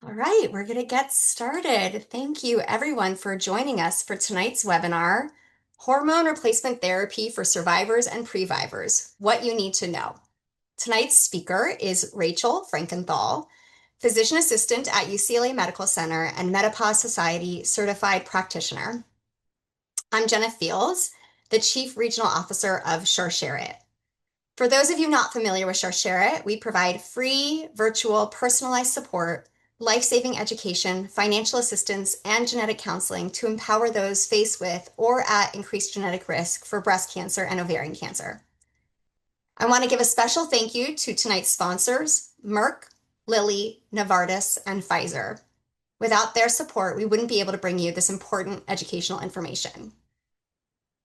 All right, we're going to get started. Thank you, everyone, for joining us for tonight's webinar, Hormone Replacement Therapy for Survivors and Previvors, What You Need to Know. Tonight's speaker is Rachel Frankenthal, Physician Assistant at UCLA Medical Center and Menopause Society Certified Practitioner. I'm Jenna Fields, the Chief Regional Officer of Sharsheret. For those of you not familiar with Sharsheret, we provide free, virtual, personalized support, life-saving education, financial assistance, and genetic counseling to empower those faced with or at increased genetic risk for breast cancer and ovarian cancer. I want to give a special thank you to tonight's sponsors, Merck, Lilly, Novartis, and Pfizer. Without their support, we wouldn't be able to bring you this important educational information.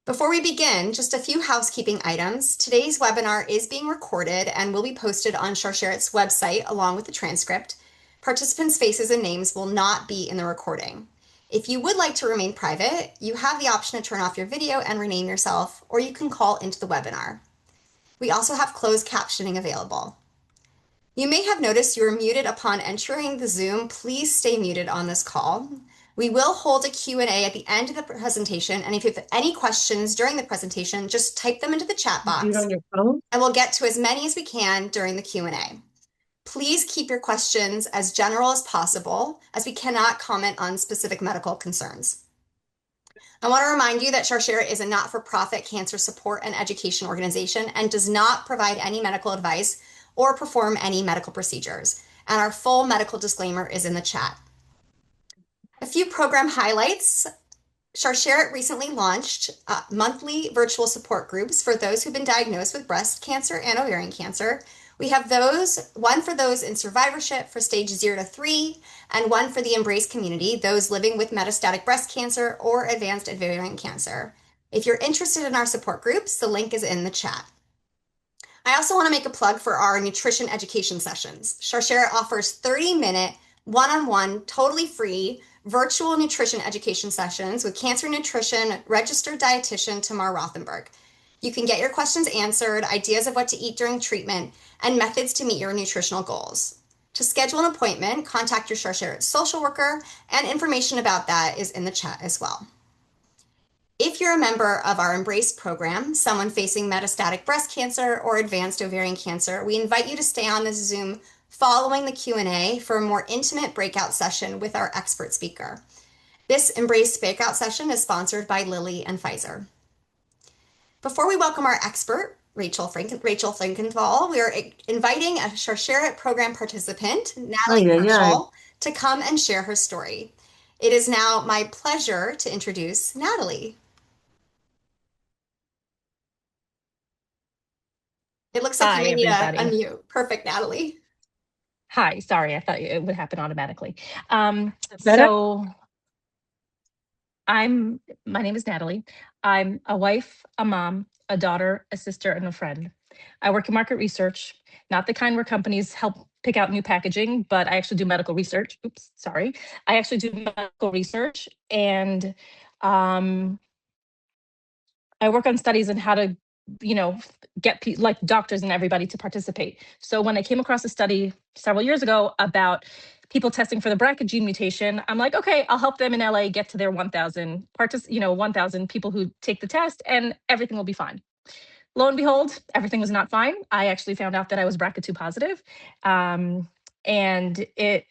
Before we begin, just a few housekeeping items. Today's webinar is being recorded and will be posted on Sharsheret's website along with the transcript. Participants' faces and names will not be in the recording. If you would like to remain private, you have the option to turn off your video and rename yourself, or you can call into the webinar. We also have closed captioning available. You may have noticed you were muted upon entering the Zoom. Please stay muted on this call. We will hold a Q&A at the end of the presentation, and if you have any questions during the presentation, just type them into the chat box, on your phone? and we'll get to as many as we can during the Q&A. Please keep your questions as general as possible, as we cannot comment on specific medical concerns. I want to remind you that Sharsheret is a not-for-profit cancer support and education organization and does not provide any medical advice or perform any medical procedures. And our full medical disclaimer is in the chat. A few program highlights. Sharsheret recently launched monthly virtual support groups for those who've been diagnosed with breast cancer and ovarian cancer. We have one for those in survivorship for stage 0 to 3, and one for the Embrace community, those living with metastatic breast cancer or advanced ovarian cancer. If you're interested in our support groups, the link is in the chat. I also want to make a plug for our nutrition education sessions. Sharsheret offers 30-minute, one-on-one, totally free virtual nutrition education sessions with cancer nutrition registered dietitian Tamar Rothenberg. You can get your questions answered, ideas of what to eat during treatment, and methods to meet your nutritional goals. To schedule an appointment, contact your Sharsheret social worker, and information about that is in the chat as well. If you're a member of our Embrace program, someone facing metastatic breast cancer or advanced ovarian cancer, we invite you to stay on this Zoom following the Q&A for a more intimate breakout session with our expert speaker. This Embrace breakout session is sponsored by Lilly and Pfizer. Before we welcome our expert, Rachel Frankenthal, we are inviting a Sharsheret program participant, Natalie Marshall, to come and share her story. It is now my pleasure to introduce Natalie. It looks like Hi, you may need to everybody. unmute. Perfect, Natalie. Hi, sorry, I thought it would happen automatically. My name is Natalie. I'm a wife, a mom, a daughter, a sister, and a friend. I work in market research, not the kind where companies help pick out new packaging, but I actually do medical research. Oops, sorry. I actually do medical research, and I work on studies on how to get like doctors and everybody to participate. So when I came across a study several years ago about people testing for the BRCA gene mutation, I'm like, okay, I'll help them in LA get to their 1,000 1,000 people who take the test, and everything will be fine. Lo and behold, everything was not fine. I actually found out that I was BRCA2 positive, and it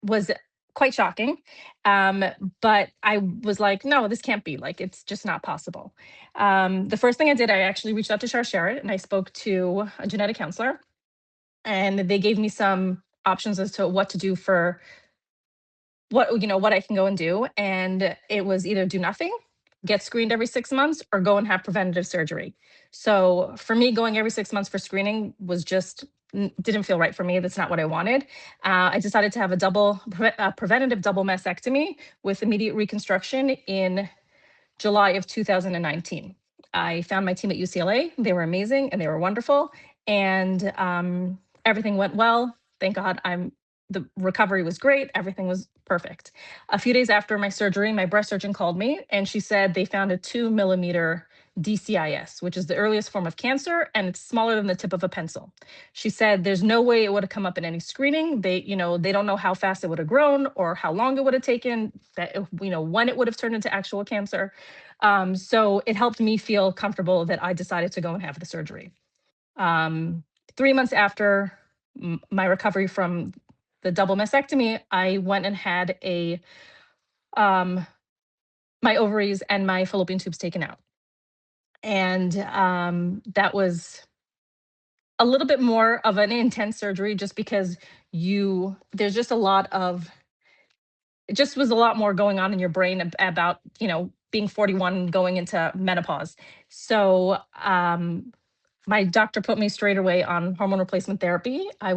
was quite shocking. But I was like, no, this can't be, like, it's just not possible. The first thing I did, I actually reached out to Sharsheret and I spoke to a genetic counselor, and they gave me some options as to what to do for what I can go and do. And it was either do nothing, get screened every 6 months, or go and have preventative surgery. So for me, going every 6 months for screening was just didn't feel right for me. That's not what I wanted. I decided to have a preventative double mastectomy with immediate reconstruction in July of 2019. I found my team at UCLA. They were amazing and they were wonderful, and everything went well. Thank God. The recovery was great. Everything was perfect. A few days after my surgery, my breast surgeon called me and she said they found a 2 millimeter DCIS, which is the earliest form of cancer, and it's smaller than the tip of a pencil. She said there's no way it would have come up in any screening. They don't know how fast it would have grown or how long it would have taken, that when it would have turned into actual cancer. So it helped me feel comfortable that I decided to go and have the surgery. 3 months after my recovery from the double mastectomy, I went and had my ovaries and my fallopian tubes taken out. And that was a little bit more of an intense surgery, just because there's just a lot of, it just was a lot more going on in your brain about, being 41 going into menopause. So my doctor put me straight away on hormone replacement therapy. I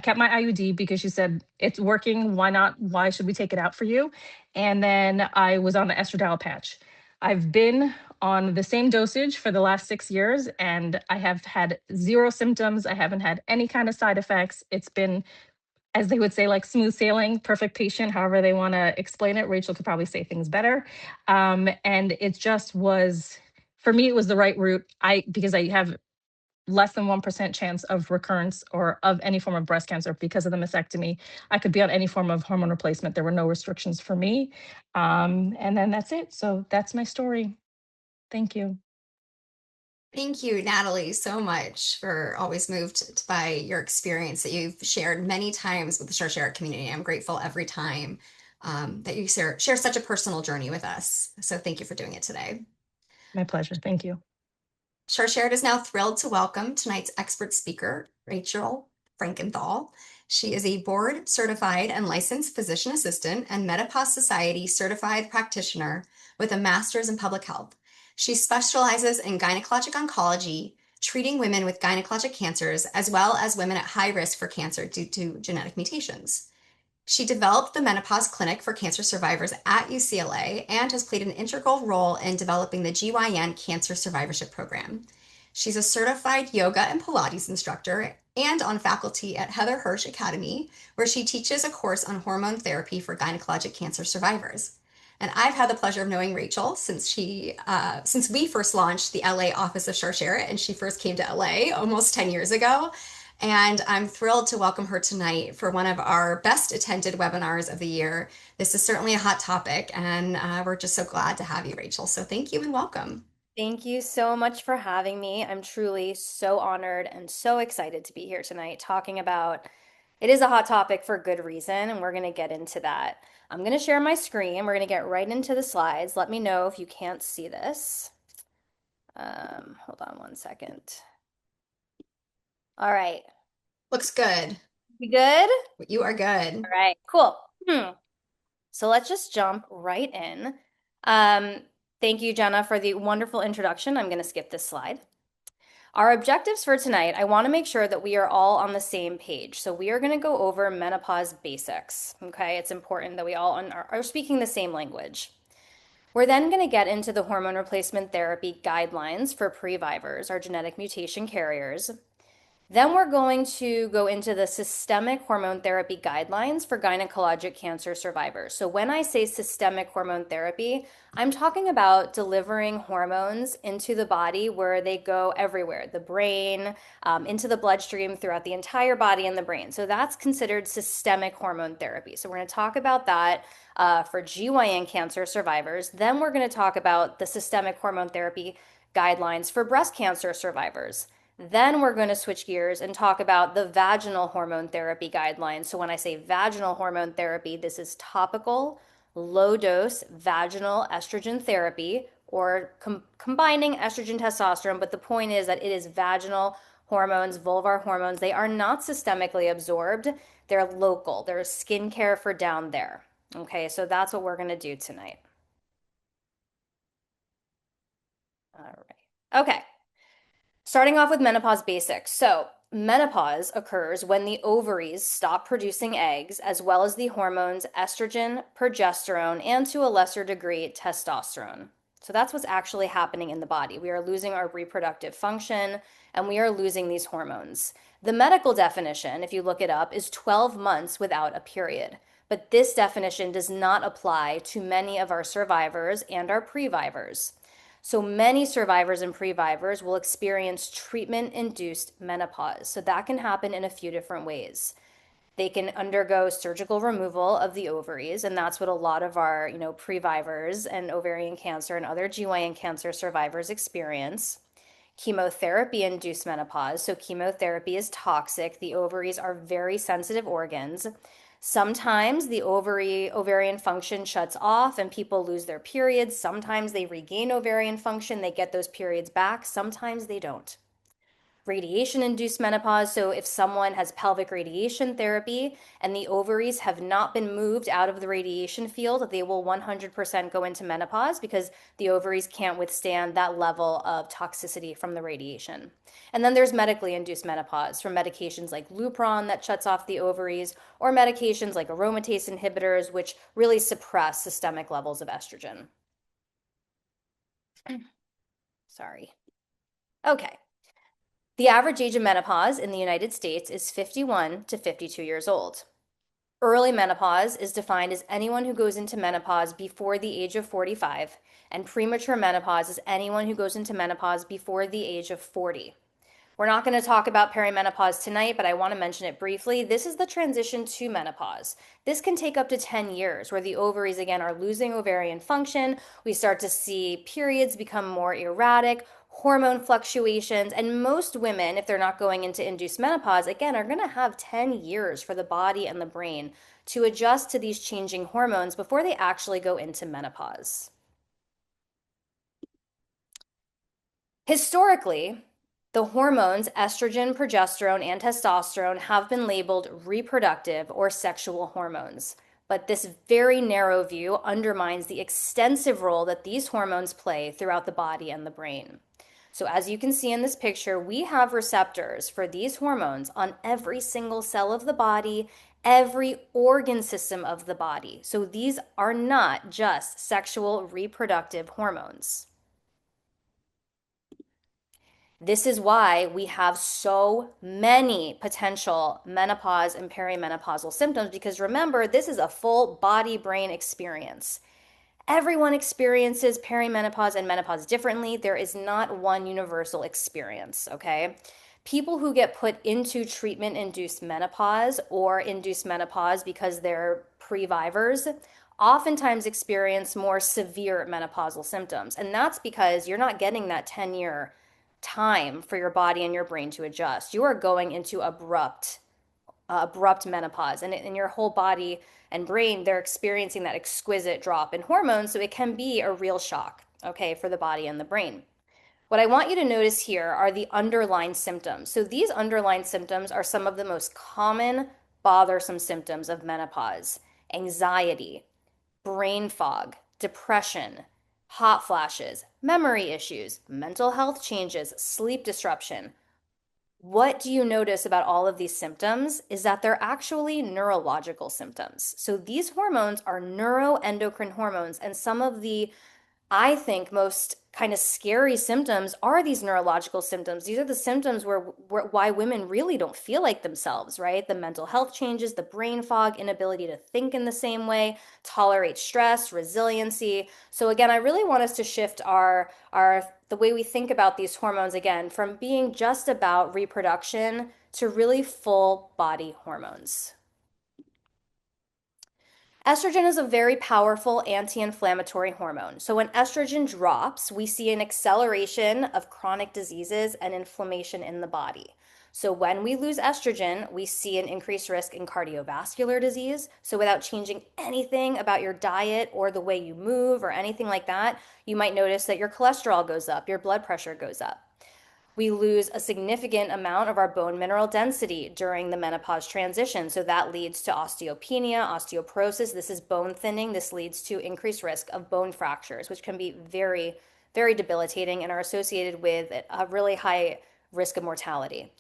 kept my IUD because she said, it's working. Why not? Why should we take it out for you? And then I was on the estradiol patch. I've been on the same dosage for the last 6 years, and I have had zero symptoms. I haven't had any kind of side effects. It's been, as they would say, like smooth sailing, perfect patient, however they want to explain it. Rachel could probably say things better. And it just was, for me, it was the right route. Because I have less than 1% chance of recurrence or of any form of breast cancer because of the mastectomy. I could be on any form of hormone replacement. There were no restrictions for me. And then that's it. So that's my story. Thank you. Thank you, Natalie, so much for always moved by your experience that you've shared many times with the Sharsheret community. I'm grateful every time that you share such a personal journey with us. So thank you for doing it today. My pleasure. Thank you. Sharsheret is now thrilled to welcome tonight's expert speaker, Rachel Frankenthal. She is a board certified and licensed physician assistant and Menopause Society certified practitioner with a master's in public health. She specializes in gynecologic oncology, treating women with gynecologic cancers, as well as women at high risk for cancer due to genetic mutations. She developed the Menopause Clinic for Cancer Survivors at UCLA and has played an integral role in developing the GYN Cancer Survivorship Program. She's a certified yoga and Pilates instructor and on faculty at Heather Hirsch Academy, where she teaches a course on hormone therapy for gynecologic cancer survivors. And I've had the pleasure of knowing Rachel since we first launched the LA office of Sharsheret, and she first came to LA almost 10 years ago. And I'm thrilled to welcome her tonight for one of our best attended webinars of the year. This is certainly a hot topic, and we're just so glad to have you, Rachel. So thank you and welcome. Thank you so much for having me. I'm truly so honored and so excited to be here tonight talking about it is a hot topic for good reason, and we're going to get into that. I'm going to share my screen. We're going to get right into the slides. Let me know if you can't see this. Hold on one second. All right. Looks good. You good? You are good. All right, cool. So let's just jump right in. Thank you, Jenna, for the wonderful introduction. I'm going to skip this slide. Our objectives for tonight, I want to make sure that we are all on the same page. So we are going to go over menopause basics, okay? It's important that we all are speaking the same language. We're then going to get into the hormone replacement therapy guidelines for previvors, our genetic mutation carriers. Then we're going to go into the systemic hormone therapy guidelines for gynecologic cancer survivors. So when I say systemic hormone therapy, I'm talking about delivering hormones into the body where they go everywhere, the brain, into the bloodstream, throughout the entire body and the brain. So that's considered systemic hormone therapy. So we're going to talk about that for GYN cancer survivors. Then we're going to talk about the systemic hormone therapy guidelines for breast cancer survivors. Then we're going to switch gears and talk about the vaginal hormone therapy guidelines. So when I say vaginal hormone therapy, this is topical, low dose vaginal estrogen therapy, or combining estrogen testosterone. But the point is that it is vaginal hormones, vulvar hormones. They are not systemically absorbed. They're local. They're skincare for down there. Okay, so that's what we're going to do tonight. All right. Okay. Starting off with menopause basics. So, menopause occurs when the ovaries stop producing eggs, as well as the hormones estrogen, progesterone, and to a lesser degree, testosterone. So, that's what's actually happening in the body. We are losing our reproductive function and we are losing these hormones. The medical definition, if you look it up, is 12 months without a period. But this definition does not apply to many of our survivors and our previvors. So many survivors and previvors will experience treatment-induced menopause. So that can happen in a few different ways. They can undergo surgical removal of the ovaries, and that's what a lot of our, previvors and ovarian cancer and other GYN cancer survivors experience. Chemotherapy-induced menopause. So chemotherapy is toxic. The ovaries are very sensitive organs. Sometimes the ovarian function shuts off and people lose their periods. Sometimes they regain ovarian function, they get those periods back. Sometimes they don't. Radiation-induced menopause. So if someone has pelvic radiation therapy and the ovaries have not been moved out of the radiation field, they will 100% go into menopause because the ovaries can't withstand that level of toxicity from the radiation. And then there's medically induced menopause from medications like Lupron that shuts off the ovaries, or medications like aromatase inhibitors, which really suppress systemic levels of estrogen. Sorry. Okay. The average age of menopause in the United States is 51 to 52 years old. Early menopause is defined as anyone who goes into menopause before the age of 45, and premature menopause is anyone who goes into menopause before the age of 40. We're not going to talk about perimenopause tonight, but I want to mention it briefly. This is the transition to menopause. This can take up to 10 years, where the ovaries again are losing ovarian function. We start to see periods become more erratic, hormone fluctuations, and most women, if they're not going into induced menopause, again, are going to have 10 years for the body and the brain to adjust to these changing hormones before they actually go into menopause. Historically, the hormones estrogen, progesterone, and testosterone have been labeled reproductive or sexual hormones. But this very narrow view undermines the extensive role that these hormones play throughout the body and the brain. So as you can see in this picture, we have receptors for these hormones on every single cell of the body, every organ system of the body. So these are not just sexual reproductive hormones. This is why we have so many potential menopause and perimenopausal symptoms, because remember, this is a full body brain experience. Everyone experiences perimenopause and menopause differently. There is not one universal experience, okay? People who get put into treatment-induced menopause or induced menopause because they're previvors oftentimes experience more severe menopausal symptoms. And that's because you're not getting that 10-year time for your body and your brain to adjust. You are going into abrupt menopause, and in your whole body and brain, they're experiencing that exquisite drop in hormones, so it can be a real shock, okay, for the body and the brain. What I want you to notice here are the underlying symptoms. So these underlying symptoms are some of the most common bothersome symptoms of menopause: anxiety, brain fog, depression, hot flashes, memory issues, mental health changes, sleep disruption. What do you notice about all of these symptoms is that they're actually neurological symptoms. So these hormones are neuroendocrine hormones, and some of the, I think, most kind of scary symptoms are these neurological symptoms. These are the symptoms why women really don't feel like themselves, right? The mental health changes, the brain fog, inability to think in the same way, tolerate stress, resiliency. So again, I really want us to shift our the way we think about these hormones again from being just about reproduction to really full body hormones. Estrogen is a very powerful anti-inflammatory hormone. So when estrogen drops, we see an acceleration of chronic diseases and inflammation in the body. So when we lose estrogen, we see an increased risk in cardiovascular disease. So without changing anything about your diet or the way you move or anything like that, you might notice that your cholesterol goes up, your blood pressure goes up. We lose a significant amount of our bone mineral density during the menopause transition. So that leads to osteopenia, osteoporosis. This is bone thinning. This leads to increased risk of bone fractures, which can be very, very debilitating and are associated with a really high risk of mortality.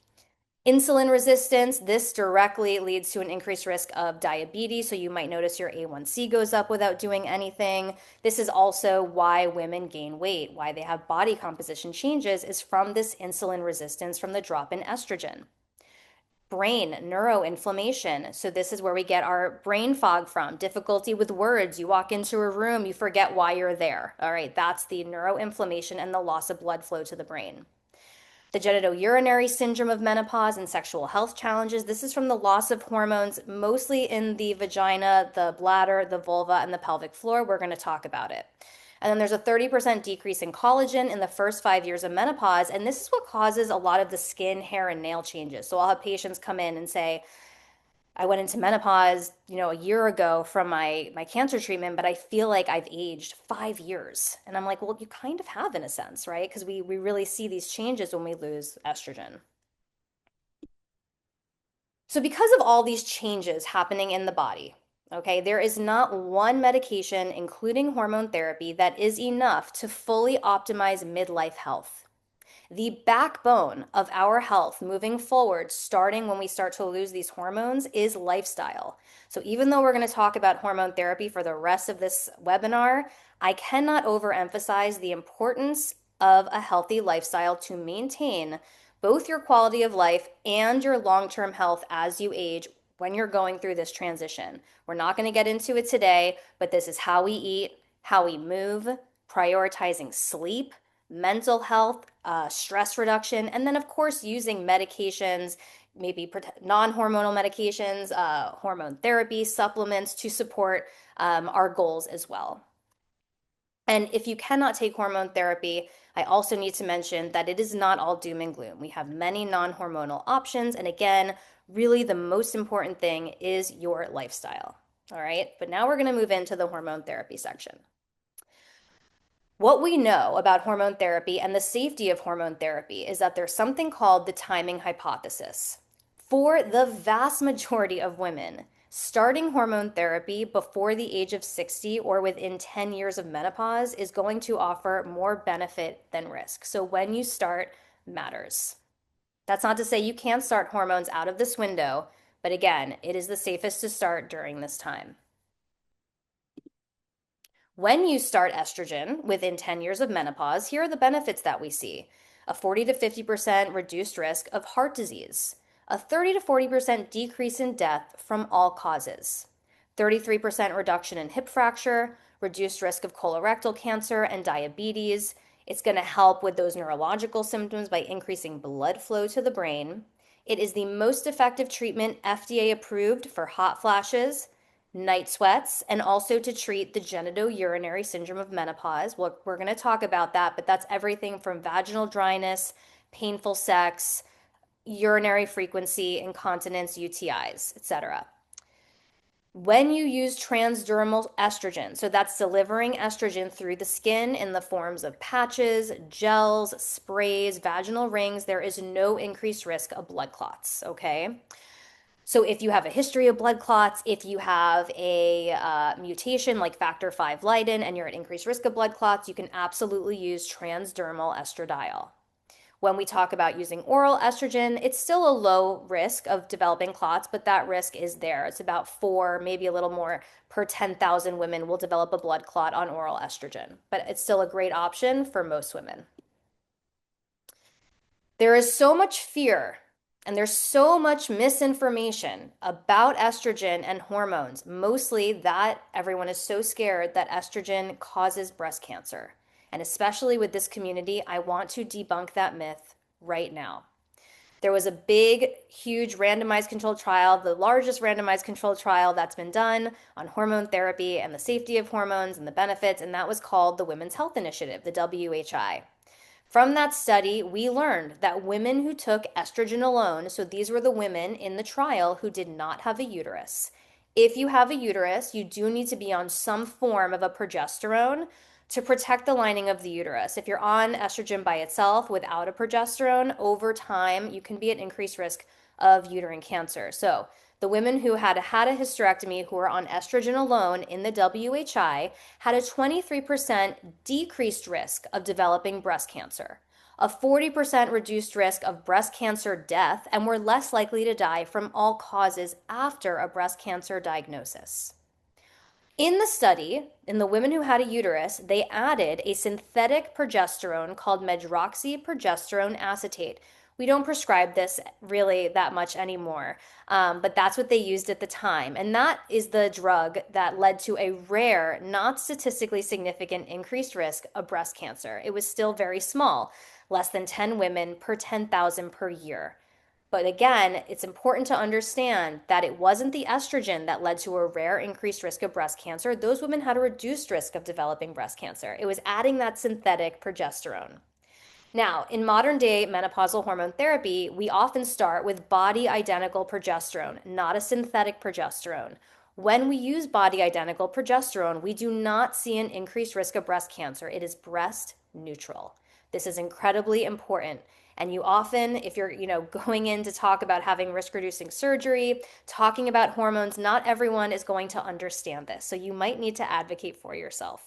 Insulin resistance, this directly leads to an increased risk of diabetes. So you might notice your A1C goes up without doing anything. This is also why women gain weight, why they have body composition changes, is from this insulin resistance from the drop in estrogen. Brain neuroinflammation. So this is where we get our brain fog from. Difficulty with words. You walk into a room, you forget why you're there. All right, that's the neuroinflammation and the loss of blood flow to the brain. The genitourinary syndrome of menopause and sexual health challenges. This is from the loss of hormones, mostly in the vagina, the bladder, the vulva, and the pelvic floor. We're going to talk about it. And then there's a 30% decrease in collagen in the first 5 years of menopause. And this is what causes a lot of the skin, hair, and nail changes. So I'll have patients come in and say, I went into menopause, a year ago from my cancer treatment, but I feel like I've aged 5 years. And I'm like, well, you kind of have in a sense, right? Because we really see these changes when we lose estrogen. So because of all these changes happening in the body, okay, there is not one medication, including hormone therapy, that is enough to fully optimize midlife health. The backbone of our health moving forward, starting when we start to lose these hormones, is lifestyle. So even though we're going to talk about hormone therapy for the rest of this webinar, I cannot overemphasize the importance of a healthy lifestyle to maintain both your quality of life and your long-term health as you age when you're going through this transition. We're not going to get into it today, but this is how we eat, how we move, prioritizing sleep, mental health, stress reduction, and then, of course, using medications, maybe non-hormonal medications, hormone therapy, supplements to support our goals as well. And if you cannot take hormone therapy, I also need to mention that it is not all doom and gloom. We have many non-hormonal options. And again, really the most important thing is your lifestyle. All right, but now we're going to move into the hormone therapy section. What we know about hormone therapy and the safety of hormone therapy is that there's something called the timing hypothesis. For the vast majority of women, starting hormone therapy before the age of 60 or within 10 years of menopause is going to offer more benefit than risk. So when you start matters. That's not to say you can't start hormones out of this window, but again, it is the safest to start during this time. When you start estrogen within 10 years of menopause, here are the benefits that we see. A 40 to 50% reduced risk of heart disease, a 30 to 40% decrease in death from all causes, 33% reduction in hip fracture, reduced risk of colorectal cancer and diabetes. It's going to help with those neurological symptoms by increasing blood flow to the brain. It is the most effective treatment FDA approved for hot flashes, night sweats, and also to treat the genitourinary syndrome of menopause. Well, we're going to talk about that, but that's everything from vaginal dryness, painful sex, urinary frequency, incontinence, UTIs, etc. When you use transdermal estrogen, so that's delivering estrogen through the skin in the forms of patches, gels, sprays, vaginal rings, there is no increased risk of blood clots, okay? So if you have a history of blood clots, if you have a mutation like factor V Leiden and you're at increased risk of blood clots, you can absolutely use transdermal estradiol. When we talk about using oral estrogen, it's still a low risk of developing clots, but that risk is there. It's about 4, maybe a little more per 10,000 women will develop a blood clot on oral estrogen, but it's still a great option for most women. There is so much fear and there's so much misinformation about estrogen and hormones, mostly that everyone is so scared that estrogen causes breast cancer. And especially with this community, I want to debunk that myth right now. There was a big, huge randomized controlled trial, the largest randomized controlled trial that's been done on hormone therapy and the safety of hormones and the benefits, and that was called the Women's Health Initiative, the WHI. From that study, we learned that women who took estrogen alone, so these were the women in the trial who did not have a uterus. If you have a uterus, you do need to be on some form of a progesterone to protect the lining of the uterus. If you're on estrogen by itself without a progesterone, over time, you can be at increased risk of uterine cancer. So the women who had a hysterectomy who were on estrogen alone in the WHI had a 23% decreased risk of developing breast cancer, a 40% reduced risk of breast cancer death, and were less likely to die from all causes after a breast cancer diagnosis. In the study, in the women who had a uterus, they added a synthetic progesterone called medroxyprogesterone acetate. We don't prescribe this really that much anymore, but that's what they used at the time. And that is the drug that led to a rare, not statistically significant increased risk of breast cancer. It was still very small, less than 10 women per 10,000 per year. But again, it's important to understand that it wasn't the estrogen that led to a rare increased risk of breast cancer. Those women had a reduced risk of developing breast cancer. It was adding that synthetic progesterone. Now, in modern day menopausal hormone therapy, we often start with body identical progesterone, not a synthetic progesterone. When we use body identical progesterone, we do not see an increased risk of breast cancer. It is breast neutral. This is incredibly important. And you often, if you're, going in to talk about having risk reducing surgery, talking about hormones, not everyone is going to understand this. So you might need to advocate for yourself.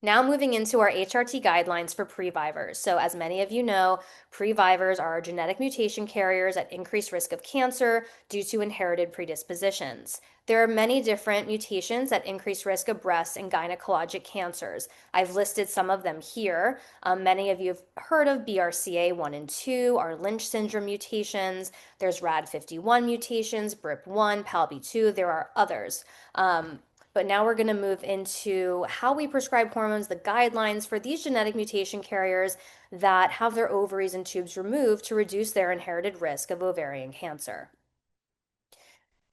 Now moving into our HRT guidelines for previvors. So as many of you know, previvors are genetic mutation carriers at increased risk of cancer due to inherited predispositions. There are many different mutations that increase risk of breast and gynecologic cancers. I've listed some of them here. Many of you have heard of BRCA1 and 2, our Lynch syndrome mutations. There's RAD51 mutations, BRIP1, PALB2. There are others. But now we're going to move into how we prescribe hormones, the guidelines for these genetic mutation carriers that have their ovaries and tubes removed to reduce their inherited risk of ovarian cancer.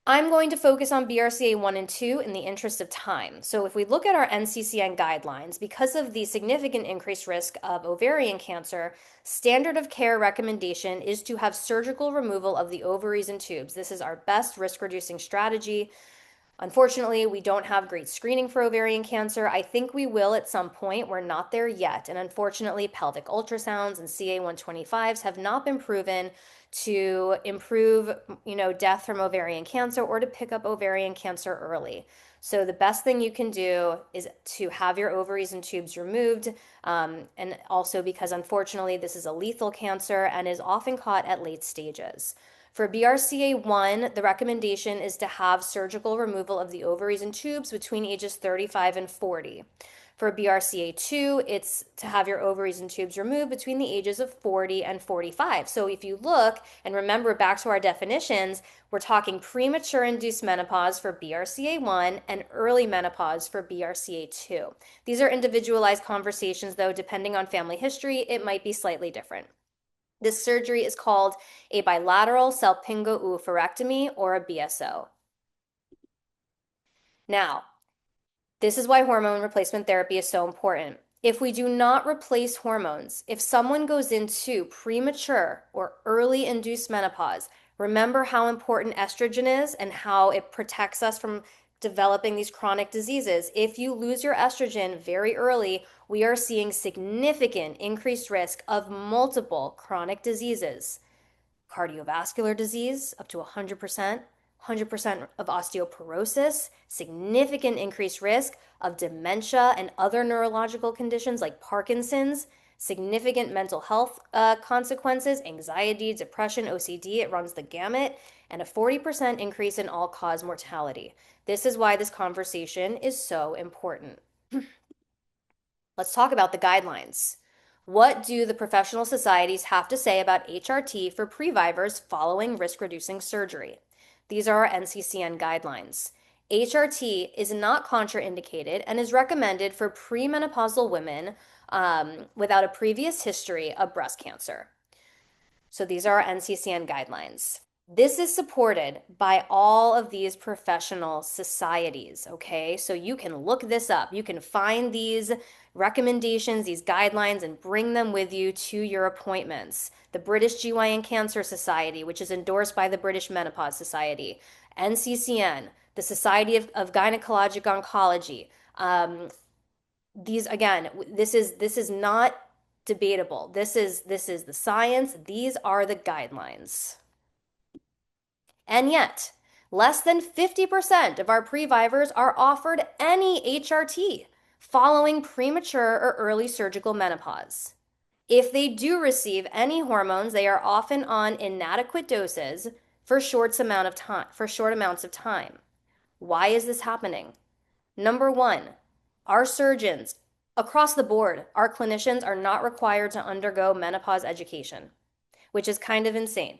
I'm going to focus on BRCA1 and 2 in the interest of time. So if we look at our NCCN guidelines, because of the significant increased risk of ovarian cancer, standard of care recommendation is to have surgical removal of the ovaries and tubes. This is our best risk-reducing strategy. Unfortunately, we don't have great screening for ovarian cancer. I think we will at some point. We're not there yet. And unfortunately, pelvic ultrasounds and CA-125s have not been proven to improve, death from ovarian cancer or to pick up ovarian cancer early. So the best thing you can do is to have your ovaries and tubes removed. And also because unfortunately, this is a lethal cancer and is often caught at late stages. For BRCA1, the recommendation is to have surgical removal of the ovaries and tubes between ages 35 and 40. For BRCA2, it's to have your ovaries and tubes removed between the ages of 40 and 45. So if you look and remember back to our definitions, we're talking premature induced menopause for BRCA1 and early menopause for BRCA2. These are individualized conversations, though, depending on family history, it might be slightly different. This surgery is called a bilateral salpingo-oophorectomy or a BSO. Now, this is why hormone replacement therapy is so important. If we do not replace hormones, if someone goes into premature or early induced menopause, remember how important estrogen is and how it protects us from developing these chronic diseases. If you lose your estrogen very early, we are seeing significant increased risk of multiple chronic diseases. Cardiovascular disease, up to 100%, 100% of osteoporosis, significant increased risk of dementia and other neurological conditions like Parkinson's, significant mental health consequences, anxiety, depression, OCD, it runs the gamut, and a 40% increase in all-cause mortality. This is why this conversation is so important. Let's talk about the guidelines. What do the professional societies have to say about HRT for previvors following risk-reducing surgery? These are our NCCN guidelines. HRT is not contraindicated and is recommended for premenopausal women without a previous history of breast cancer. So these are our NCCN guidelines. This is supported by all of these professional societies, okay? So you can look this up. You can find these recommendations, these guidelines, and bring them with you to your appointments. The British GYN Cancer Society, which is endorsed by the British Menopause Society, NCCN, the Society of Gynecologic Oncology. These, again, this is not debatable. This is the science. These are the guidelines. And yet, less than 50% of our previvors are offered any HRT following premature or early surgical menopause. If they do receive any hormones, they are often on inadequate doses for short amounts of time. Why is this happening? Number one, our surgeons Across the board, our clinicians are not required to undergo menopause education, which is kind of insane.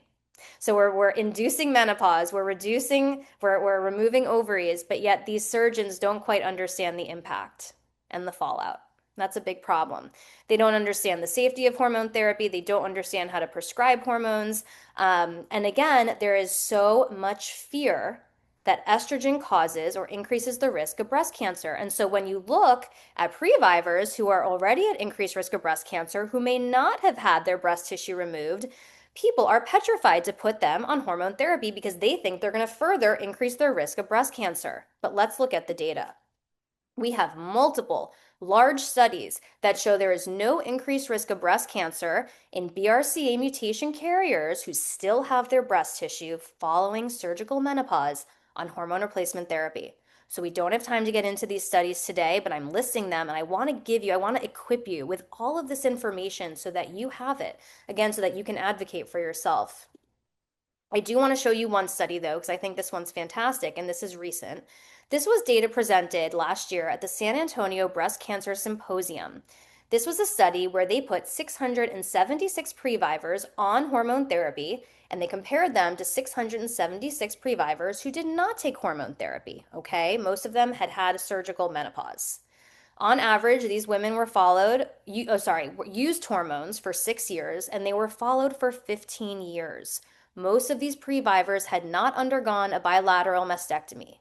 So we're inducing menopause, we're removing ovaries, but yet these surgeons don't quite understand the impact and the fallout. That's a big problem. They don't understand the safety of hormone therapy. They don't understand how to prescribe hormones. And again, there is so much fear that estrogen causes or increases the risk of breast cancer. And so when you look at previvors who are already at increased risk of breast cancer, who may not have had their breast tissue removed, people are petrified to put them on hormone therapy because they think they're going to further increase their risk of breast cancer. But let's look at the data. We have multiple large studies that show there is no increased risk of breast cancer in BRCA mutation carriers who still have their breast tissue following surgical menopause on hormone replacement therapy. So we don't have time to get into these studies today, but I'm listing them and I want to equip you with all of this information so that you have it, again, so that you can advocate for yourself. I do want to show you one study though, because I think this one's fantastic and this is recent. This was data presented last year at the San Antonio Breast Cancer Symposium. This was a study where they put 676 previvors on hormone therapy and they compared them to 676 previvors who did not take hormone therapy, okay? Most of them had had surgical menopause. On average, these women were used hormones for 6 years and they were followed for 15 years. Most of these previvors had not undergone a bilateral mastectomy.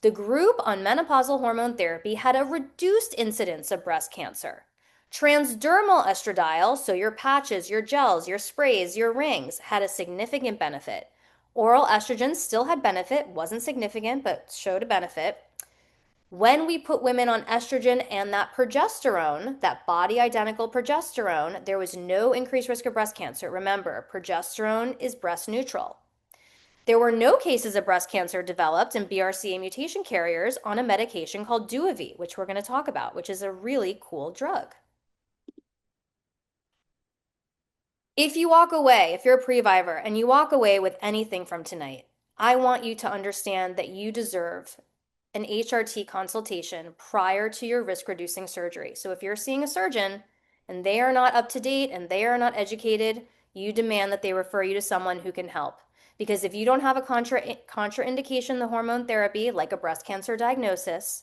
The group on menopausal hormone therapy had a reduced incidence of breast cancer. Transdermal estradiol, so your patches, your gels, your sprays, your rings, had a significant benefit. Oral estrogen still had benefit, wasn't significant, but showed a benefit. When we put women on estrogen and that progesterone, that body identical progesterone, there was no increased risk of breast cancer. Remember, progesterone is breast neutral. There were no cases of breast cancer developed in BRCA mutation carriers on a medication called Duovy, which we're going to talk about, which is a really cool drug. If you're a previvor and you walk away with anything from tonight, I want you to understand that you deserve an HRT consultation prior to your risk reducing surgery. So if you're seeing a surgeon and they are not up to date and they are not educated, you demand that they refer you to someone who can help. Because if you don't have a contraindication to hormone therapy, like a breast cancer diagnosis,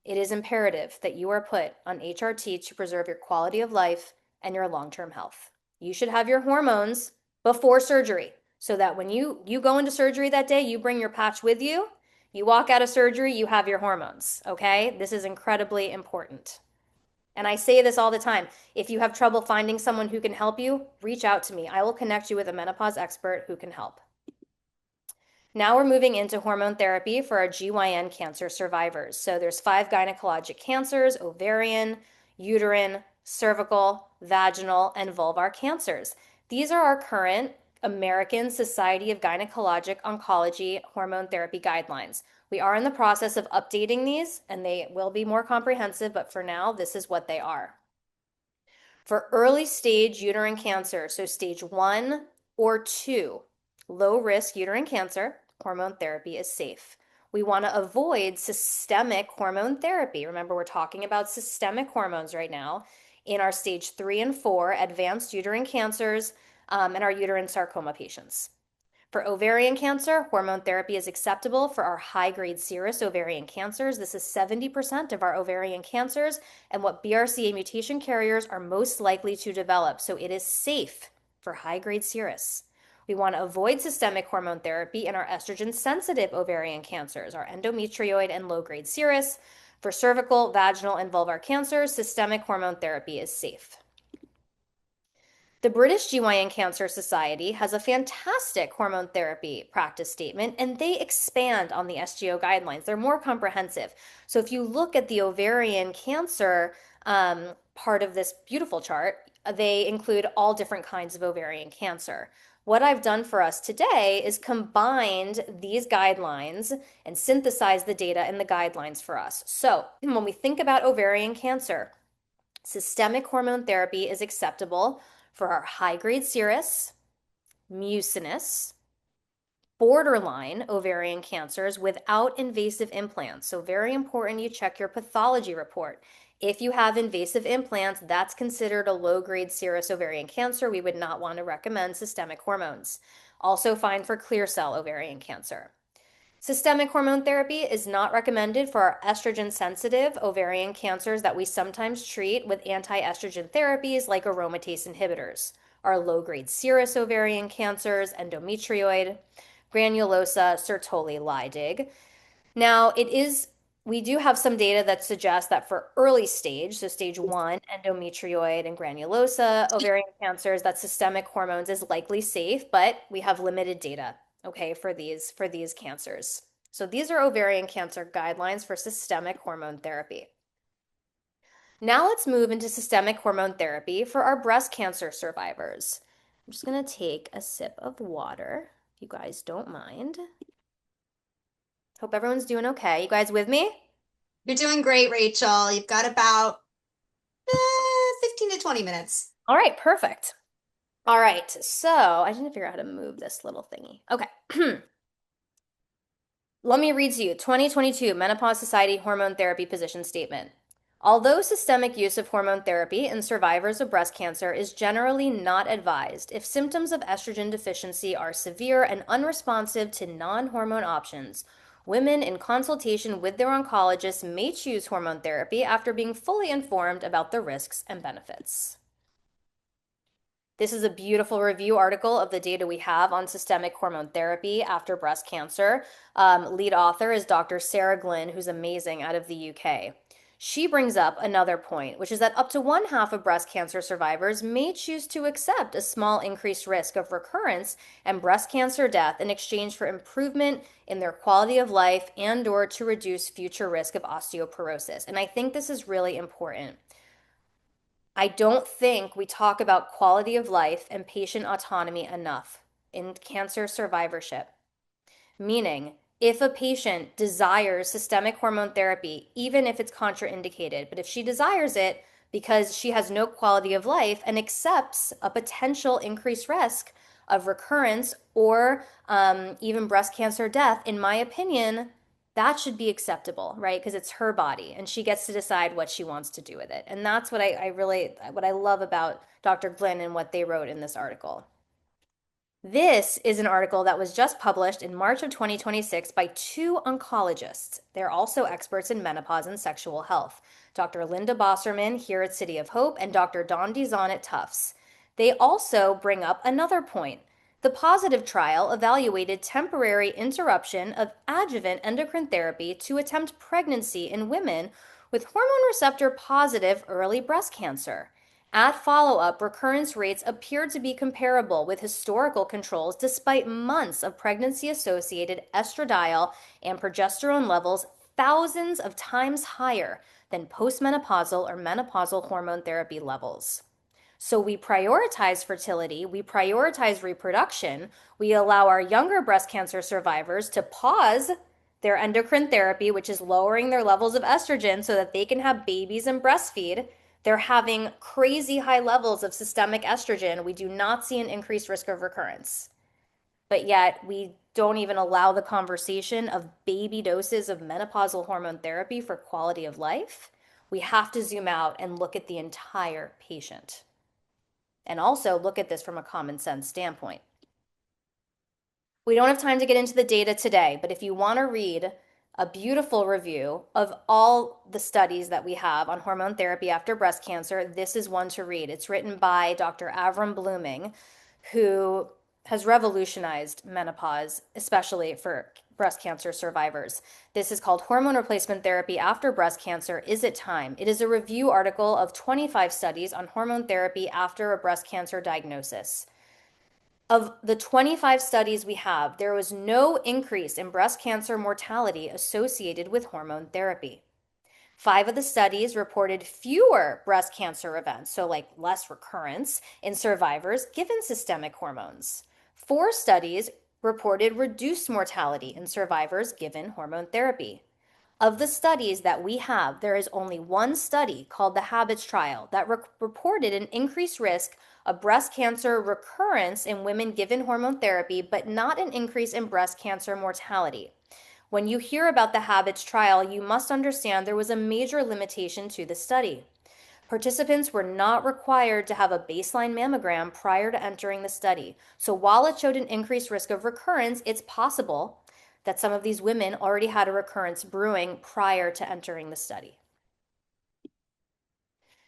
it is imperative that you are put on HRT to preserve your quality of life and your long-term health. You should have your hormones before surgery so that when you go into surgery that day, you bring your patch with you. You walk out of surgery, you have your hormones, okay? This is incredibly important. And I say this all the time. If you have trouble finding someone who can help you, reach out to me. I will connect you with a menopause expert who can help. Now we're moving into hormone therapy for our GYN cancer survivors. So there's 5 gynecologic cancers: ovarian, uterine, cervical, vaginal, and vulvar cancers. These are our current American Society of Gynecologic Oncology hormone therapy guidelines. We are in the process of updating these and they will be more comprehensive, but for now, this is what they are. For early stage uterine cancer, so stage 1 or 2, low risk uterine cancer, hormone therapy is safe. We want to avoid systemic hormone therapy. Remember, we're talking about systemic hormones right now in our stage 3 and 4 advanced uterine cancers and our uterine sarcoma patients. For ovarian cancer, hormone therapy is acceptable for our high-grade serous ovarian cancers. This is 70% of our ovarian cancers and what BRCA mutation carriers are most likely to develop. So it is safe for high-grade serous. We want to avoid systemic hormone therapy in our estrogen-sensitive ovarian cancers, our endometrioid and low-grade serous. For cervical, vaginal, and vulvar cancers, systemic hormone therapy is safe. The British GYN Cancer Society has a fantastic hormone therapy practice statement, and they expand on the SGO guidelines. They're more comprehensive. So if you look at the ovarian cancer part of this beautiful chart, they include all different kinds of ovarian cancer. What I've done for us today is combined these guidelines and synthesized the data in the guidelines for us. So when we think about ovarian cancer, systemic hormone therapy is acceptable for our high-grade serous, mucinous, borderline ovarian cancers without invasive implants. So very important you check your pathology report. If you have invasive implants, that's considered a low-grade serous ovarian cancer. We would not want to recommend systemic hormones. Also fine for clear cell ovarian cancer. Systemic hormone therapy is not recommended for our estrogen-sensitive ovarian cancers that we sometimes treat with anti-estrogen therapies like aromatase inhibitors. Our low-grade serous ovarian cancers, endometrioid, granulosa, Sertoli, Leidig. Now, we do have some data that suggests that for early stage, so stage 1, endometrioid and granulosa ovarian cancers, that systemic hormones is likely safe, but we have limited data, okay, for these cancers. So these are ovarian cancer guidelines for systemic hormone therapy. Now let's move into systemic hormone therapy for our breast cancer survivors. I'm just gonna take a sip of water, if you guys don't mind. Hope everyone's doing okay. You guys with me? You're doing great, Rachel. You've got about 15 to 20 minutes. All right, perfect. All right, so I need to figure out how to move this little thingy. Okay. Let me read to you 2022 Menopause Society Hormone Therapy Position Statement. Although systemic use of hormone therapy in survivors of breast cancer is generally not advised if symptoms of estrogen deficiency are severe and unresponsive to non-hormone options, women in consultation with their oncologist may choose hormone therapy after being fully informed about the risks and benefits. This is a beautiful review article of the data we have on systemic hormone therapy after breast cancer. Lead author is Dr. Sarah Glynn, who's amazing, out of the UK. She brings up another point, which is that up to 1/2 of breast cancer survivors may choose to accept a small increased risk of recurrence and breast cancer death in exchange for improvement in their quality of life and/or to reduce future risk of osteoporosis. And I think this is really important. I don't think we talk about quality of life and patient autonomy enough in cancer survivorship. Meaning, if a patient desires systemic hormone therapy, even if it's contraindicated, but if she desires it because she has no quality of life and accepts a potential increased risk of recurrence or even breast cancer death, in my opinion, that should be acceptable, right? Because it's her body and she gets to decide what she wants to do with it. And that's what I love about Dr. Glynn and what they wrote in this article. This is an article that was just published in March of 2026 by 2 oncologists. They're also experts in menopause and sexual health, Dr. Linda Bosserman here at City of Hope and Dr. Dawn Dizon at Tufts. They also bring up another point. The positive trial evaluated temporary interruption of adjuvant endocrine therapy to attempt pregnancy in women with hormone receptor positive early breast cancer. At follow-up, recurrence rates appeared to be comparable with historical controls despite months of pregnancy-associated estradiol and progesterone levels thousands of times higher than postmenopausal or menopausal hormone therapy levels. So we prioritize fertility, we prioritize reproduction, we allow our younger breast cancer survivors to pause their endocrine therapy, which is lowering their levels of estrogen so that they can have babies and breastfeed. They're having crazy high levels of systemic estrogen. We do not see an increased risk of recurrence. But yet, we don't even allow the conversation of baby doses of menopausal hormone therapy for quality of life. We have to zoom out and look at the entire patient. And also look at this from a common sense standpoint. We don't have time to get into the data today, but if you want to read a beautiful review of all the studies that we have on hormone therapy after breast cancer, this is one to read. It's written by Dr. Avram Blooming, who has revolutionized menopause, especially for breast cancer survivors. This is called Hormone Replacement Therapy After Breast Cancer, Is It Time? It is a review article of 25 studies on hormone therapy after a breast cancer diagnosis. Of the 25 studies we have, there was no increase in breast cancer mortality associated with hormone therapy. 5 of the studies reported fewer breast cancer events, so like less recurrence, in survivors given systemic hormones. 4 studies reported reduced mortality in survivors given hormone therapy. Of the studies that we have, there is only one study called the HABITS trial that reported an increased risk of breast cancer recurrence in women given hormone therapy, but not an increase in breast cancer mortality. When you hear about the HABITS trial, you must understand there was a major limitation to the study. Participants were not required to have a baseline mammogram prior to entering the study. So while it showed an increased risk of recurrence, it's possible that some of these women already had a recurrence brewing prior to entering the study.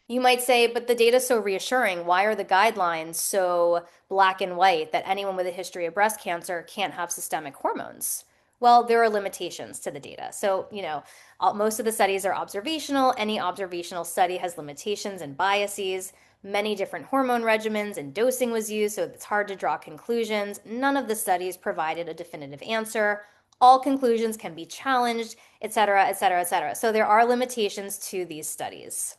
You might say, but the data's so reassuring. Why are the guidelines so black and white that anyone with a history of breast cancer can't have systemic hormones? Well, there are limitations to the data. So, most of the studies are observational. Any observational study has limitations and biases. Many different hormone regimens and dosing was used, so it's hard to draw conclusions. None of the studies provided a definitive answer. All conclusions can be challenged, et cetera, et cetera, et cetera. So there are limitations to these studies.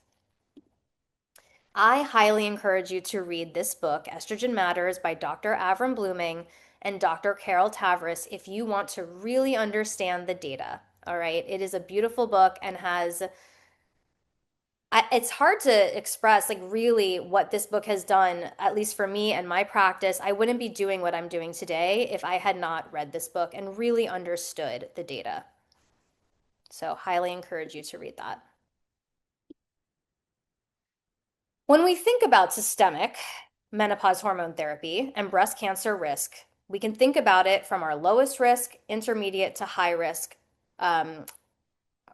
I highly encourage you to read this book, Estrogen Matters by Dr. Avram Blooming and Dr. Carol Tavris, if you want to really understand the data. All right. It is a beautiful book and it's hard to express like really what this book has done, at least for me and my practice. I wouldn't be doing what I'm doing today if I had not read this book and really understood the data. So, highly encourage you to read that. When we think about systemic menopause hormone therapy and breast cancer risk, we can think about it from our lowest risk, intermediate to high risk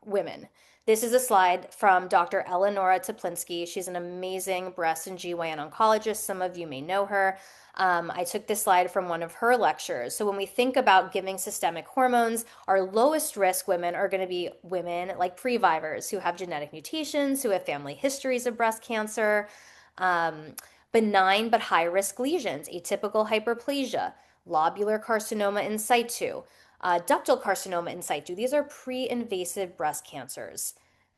women. This is a slide from Dr. Eleonora Teplinsky. She's an amazing breast and GYN oncologist. Some of you may know her. I took this slide from one of her lectures. So when we think about giving systemic hormones, our lowest risk women are going to be women like previvors who have genetic mutations, who have family histories of breast cancer, benign but high risk lesions, atypical hyperplasia, lobular carcinoma in situ, ductal carcinoma in situ. These are pre-invasive breast cancers.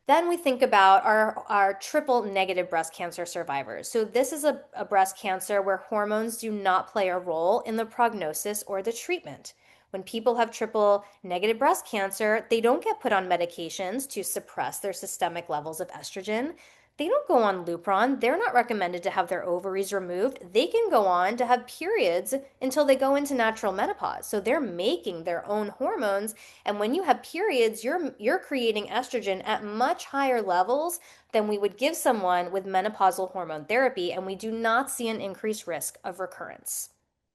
Then we think about our triple negative breast cancer survivors. So this is a breast cancer where hormones do not play a role in the prognosis or the treatment. When people have triple negative breast cancer, they don't get put on medications to suppress their systemic levels of estrogen. They don't go on Lupron. They're not recommended to have their ovaries removed. They can go on to have periods until they go into natural menopause. So they're making their own hormones. And when you have periods, you're creating estrogen at much higher levels than we would give someone with menopausal hormone therapy. And we do not see an increased risk of recurrence.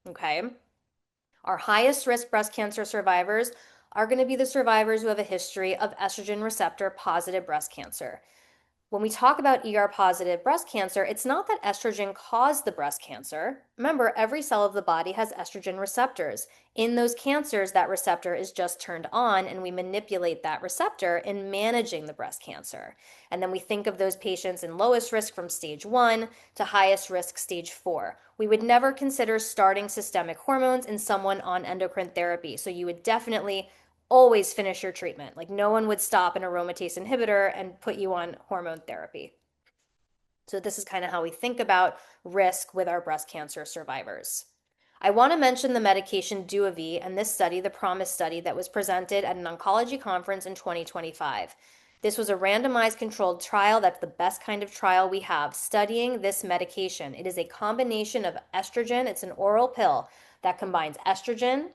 Okay. Our highest risk breast cancer survivors are going to be the survivors who have a history of estrogen receptor positive breast cancer. When we talk about ER positive breast cancer, it's not that estrogen caused the breast cancer. Remember, every cell of the body has estrogen receptors. In those cancers, that receptor is just turned on, and we manipulate that receptor in managing the breast cancer. And then we think of those patients in lowest risk from stage 1 to highest risk stage 4. We would never consider starting systemic hormones in someone on endocrine therapy. So you would definitely always finish your treatment. Like no one would stop an aromatase inhibitor and put you on hormone therapy. So this is kind of how we think about risk with our breast cancer survivors. I want to mention the medication Duovi and this study, the PROMISE study that was presented at an oncology conference in 2025. This was a randomized controlled trial. That's the best kind of trial we have studying this medication. It is a combination of estrogen. It's an oral pill that combines estrogen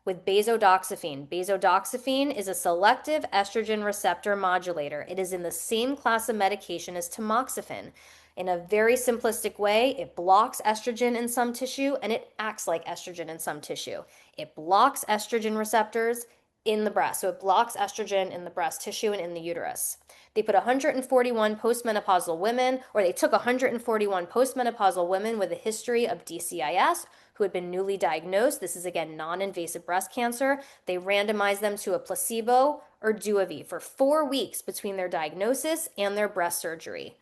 with basodoxifene. Basodoxifene is a selective estrogen receptor modulator. It is in the same class of medication as tamoxifen. In a very simplistic way, it blocks estrogen in some tissue and it acts like estrogen in some tissue. It blocks estrogen receptors in the breast. So it blocks estrogen in the breast tissue and in the uterus. They put 141 postmenopausal women, or they took 141 postmenopausal women with a history of DCIS who had been newly diagnosed. This is again non-invasive breast cancer. They randomized them to a placebo or Duovi for 4 weeks between their diagnosis and their breast surgery.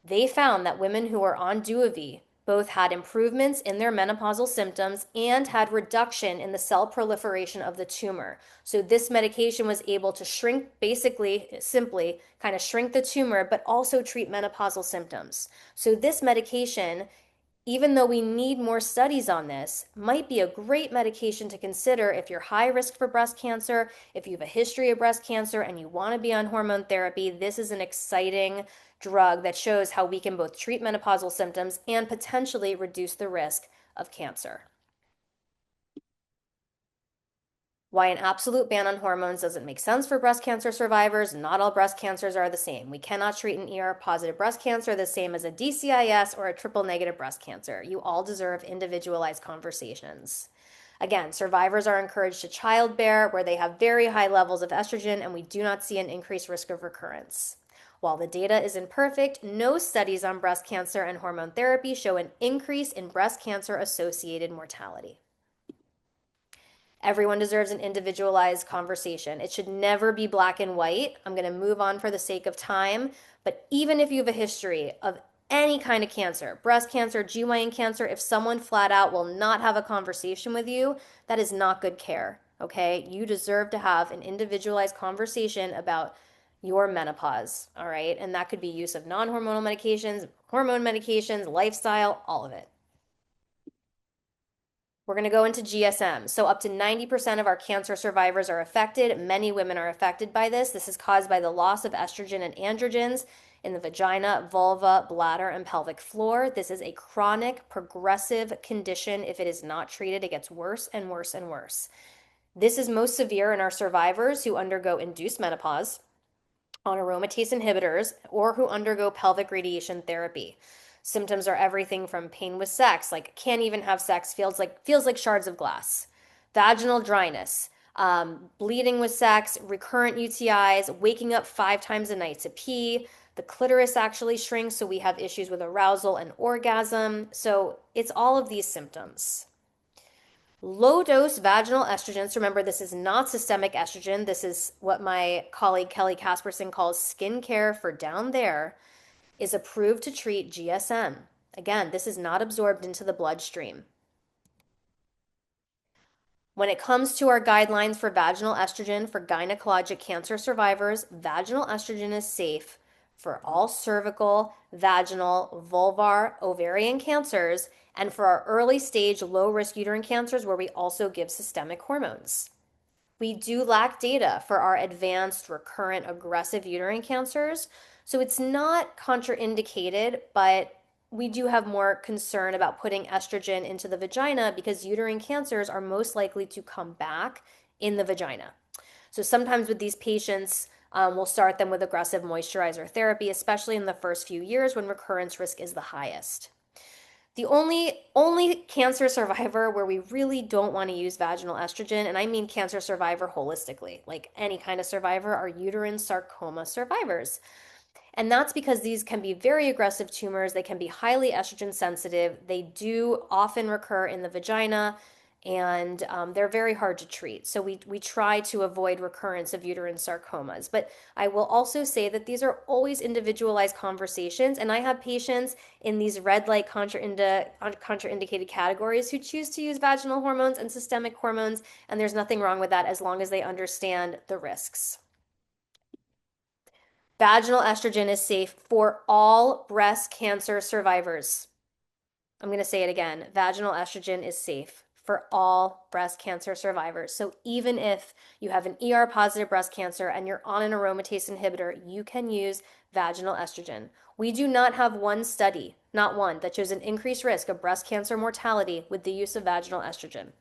They found that women who were on Duovi both had improvements in their menopausal symptoms and had reduction in the cell proliferation of the tumor. So this medication was able to shrink, basically, simply kind of shrink the tumor, but also treat menopausal symptoms. So this medication, even though we need more studies on this, might be a great medication to consider if you're high risk for breast cancer, if you have a history of breast cancer and you want to be on hormone therapy. This is an exciting drug that shows how we can both treat menopausal symptoms and potentially reduce the risk of cancer. Why an absolute ban on hormones doesn't make sense for breast cancer survivors. Not all breast cancers are the same. We cannot treat an ER-positive breast cancer the same as a DCIS or a triple-negative breast cancer. You all deserve individualized conversations. Again, survivors are encouraged to childbear where they have very high levels of estrogen, and we do not see an increased risk of recurrence. While the data is imperfect, no studies on breast cancer and hormone therapy show an increase in breast cancer-associated mortality. Everyone deserves an individualized conversation. It should never be black and white. I'm going to move on for the sake of time. But even if you have a history of any kind of cancer, breast cancer, GYN cancer, if someone flat out will not have a conversation with you, that is not good care. Okay? You deserve to have an individualized conversation about your menopause. All right? And that could be use of non hormonal medications, hormone medications, lifestyle, all of it. We're going to go into GSM. So up to 90% of our cancer survivors are affected. Many women are affected by this. This is caused by the loss of estrogen and androgens in the vagina, vulva, bladder, and pelvic floor. This is a chronic, progressive condition. If it is not treated, it gets worse and worse and worse. This is most severe in our survivors who undergo induced menopause on aromatase inhibitors or who undergo pelvic radiation therapy. Symptoms are everything from pain with sex, like can't even have sex, feels like shards of glass, vaginal dryness, bleeding with sex, recurrent UTIs, waking up 5 times a night to pee. The clitoris actually shrinks, so we have issues with arousal and orgasm. So it's all of these symptoms. Low dose vaginal estrogens, remember this is not systemic estrogen. This is what my colleague Kelly Casperson calls skincare for down there, is approved to treat GSM. Again, this is not absorbed into the bloodstream. When it comes to our guidelines for vaginal estrogen for gynecologic cancer survivors, vaginal estrogen is safe for all cervical, vaginal, vulvar, ovarian cancers, and for our early stage low risk uterine cancers where we also give systemic hormones. We do lack data for our advanced, recurrent, aggressive uterine cancers, so it's not contraindicated, but we do have more concern about putting estrogen into the vagina because uterine cancers are most likely to come back in the vagina. So sometimes with these patients, we'll start them with aggressive moisturizer therapy, especially in the first few years when recurrence risk is the highest. The only cancer survivor where we really don't want to use vaginal estrogen, and I mean cancer survivor holistically, like any kind of survivor, are uterine sarcoma survivors. And that's because these can be very aggressive tumors. They can be highly estrogen sensitive. They do often recur in the vagina, and they're very hard to treat. So we try to avoid recurrence of uterine sarcomas. But I will also say that these are always individualized conversations, and I have patients in these red light contraindicated categories who choose to use vaginal hormones and systemic hormones, and there's nothing wrong with that as long as they understand the risks. Vaginal estrogen is safe for all breast cancer survivors. I'm going to say it again. Vaginal estrogen is safe for all breast cancer survivors. So even if you have an ER-positive breast cancer and you're on an aromatase inhibitor, you can use vaginal estrogen. We do not have one study, not one, that shows an increased risk of breast cancer mortality with the use of vaginal estrogen.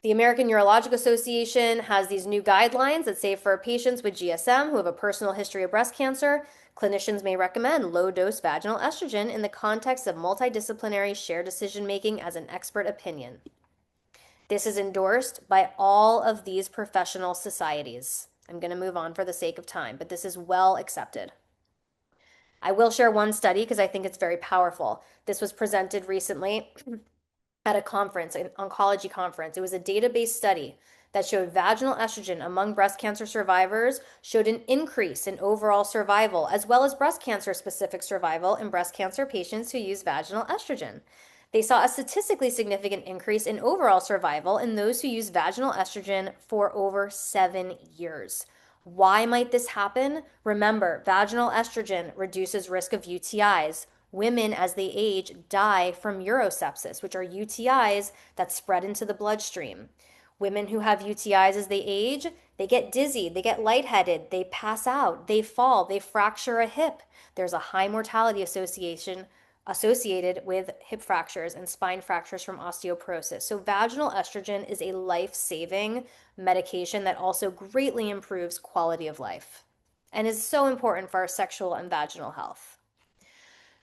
The American Urologic Association has these new guidelines that say for patients with GSM who have a personal history of breast cancer, clinicians may recommend low-dose vaginal estrogen in the context of multidisciplinary shared decision-making as an expert opinion. This is endorsed by all of these professional societies. I'm going to move on for the sake of time, but this is well accepted. I will share one study because I think it's very powerful. This was presented recently at a conference, an oncology conference. It was a database study that showed vaginal estrogen among breast cancer survivors showed an increase in overall survival, as well as breast cancer specific survival in breast cancer patients who use vaginal estrogen. They saw a statistically significant increase in overall survival in those who use vaginal estrogen for over 7 years. Why might this happen? Remember, vaginal estrogen reduces risk of UTIs. Women, as they age, die from urosepsis, which are UTIs that spread into the bloodstream. Women who have UTIs as they age, they get dizzy, they get lightheaded, they pass out, they fall, they fracture a hip. There's a high mortality association associated with hip fractures and spine fractures from osteoporosis. So, vaginal estrogen is a life saving medication that also greatly improves quality of life and is so important for our sexual and vaginal health.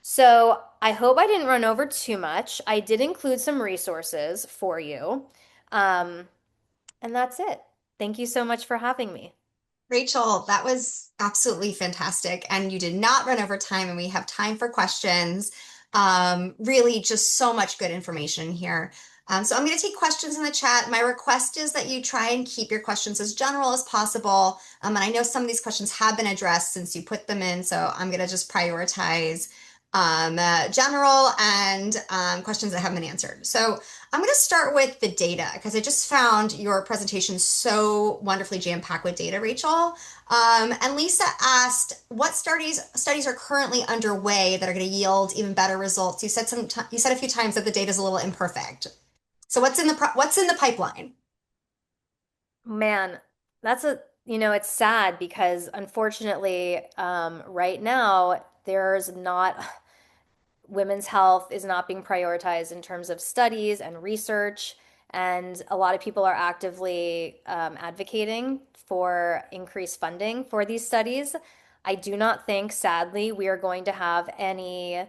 So, I hope I didn't run over too much. I did include some resources for you. Um, and that's it. Thank you so much for having me. Rachel, that was absolutely fantastic. And you did not run over time, and we have time for questions. Really, just so much good information here. So I'm going to take questions in the chat. My request is that you try and keep your questions as general as possible. And I know some of these questions have been addressed since you put them in, so I'm going to just prioritize general and questions that haven't been answered. So I'm going to start with the data because I just found your presentation so wonderfully jam-packed with data, Rachel. And Lisa asked, what studies are currently underway that are going to yield even better results? You said a few times that the data is a little imperfect. So what's in the pipeline? Man, it's sad because unfortunately, right now, there's not, women's health is not being prioritized in terms of studies and research. And a lot of people are actively advocating for increased funding for these studies. I do not think, sadly, we are going to have any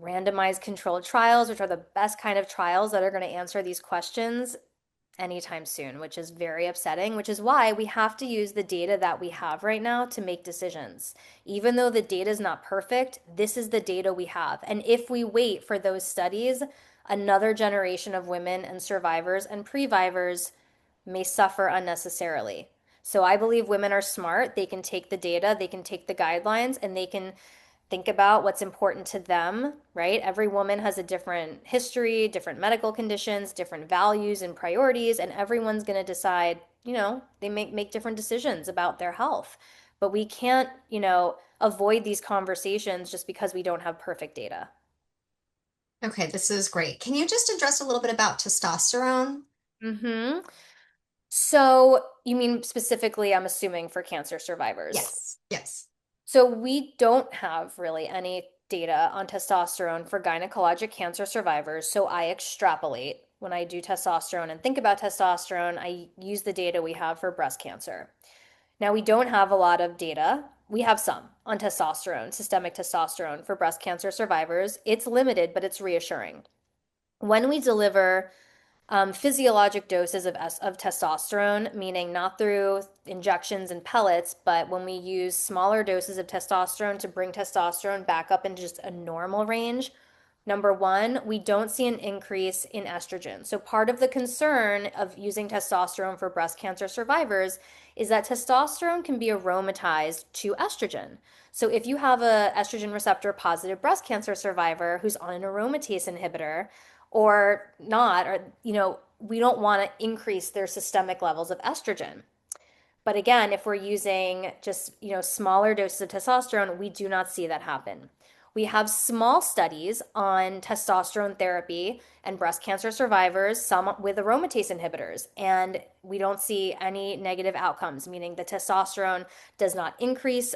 randomized controlled trials, which are the best kind of trials that are going to answer these questions anytime soon, which is very upsetting, which is why we have to use the data that we have right now to make decisions. Even though the data is not perfect, this is the data we have. And if we wait for those studies, another generation of women and survivors and previvors may suffer unnecessarily. So I believe women are smart. They can take the data, they can take the guidelines, and they can think about what's important to them, right? Every woman has a different history, different medical conditions, different values and priorities, and everyone's going to decide, they make different decisions about their health. But we can't, avoid these conversations just because we don't have perfect data. Okay, this is great. Can you just address a little bit about testosterone? Mm-hmm. So you mean specifically, I'm assuming, for cancer survivors? Yes, yes. So we don't have really any data on testosterone for gynecologic cancer survivors. So I extrapolate when I do testosterone and think about testosterone, I use the data we have for breast cancer. Now, we don't have a lot of data. We have some on testosterone, systemic testosterone for breast cancer survivors. It's limited, but it's reassuring. When we deliver physiologic doses of testosterone, meaning not through injections and pellets, but when we use smaller doses of testosterone to bring testosterone back up into just a normal range. Number one, we don't see an increase in estrogen. So, part of the concern of using testosterone for breast cancer survivors is that testosterone can be aromatized to estrogen. So, if you have a estrogen receptor positive breast cancer survivor who's on an aromatase inhibitor, or not, or we don't want to increase their systemic levels of estrogen. But again, if we're using just, smaller doses of testosterone, we do not see that happen. We have small studies on testosterone therapy and breast cancer survivors, some with aromatase inhibitors, and we don't see any negative outcomes, meaning the testosterone does not increase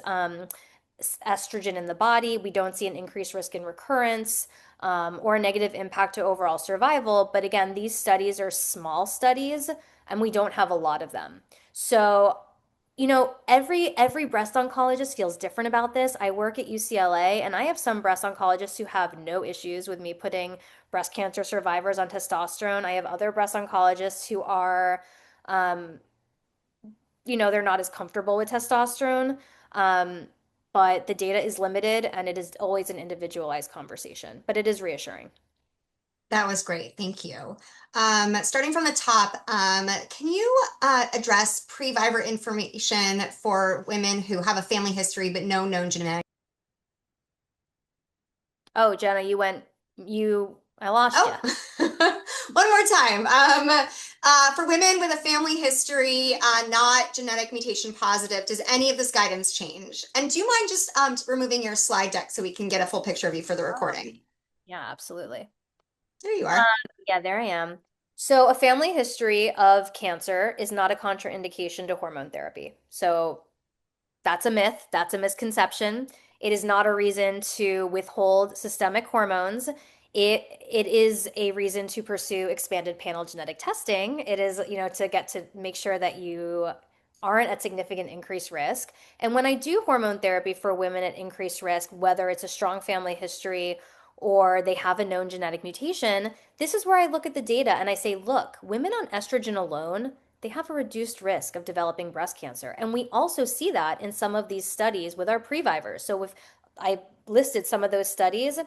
estrogen in the body. We don't see an increased risk in recurrence or a negative impact to overall survival. But again, these studies are small studies and we don't have a lot of them. So, every breast oncologist feels different about this. I work at UCLA and I have some breast oncologists who have no issues with me putting breast cancer survivors on testosterone. I have other breast oncologists who are they're not as comfortable with testosterone. Um, but the data is limited and it is always an individualized conversation, but it is reassuring. That was great. Thank you. Starting from the top, can you address pre-Vivor information for women who have a family history but no known genetic? Oh, Jenna, I lost you. Oh, one more time. For women with a family history, not genetic mutation positive, does any of this guidance change? And do you mind just removing your slide deck so we can get a full picture of you for the recording? Yeah, absolutely. There you Um, are. yeah, there I am. So, a family history of cancer is not a contraindication to hormone therapy. So, that's a myth, that's a misconception. It is not a reason to withhold systemic hormones. It is a reason to pursue expanded panel genetic testing. It is, to get to make sure that you aren't at significant increased risk. And when I do hormone therapy for women at increased risk, whether it's a strong family history or they have a known genetic mutation, this is where I look at the data and I say, look, women on estrogen alone, they have a reduced risk of developing breast cancer. And we also see that in some of these studies with our previvors. So if I listed some of those studies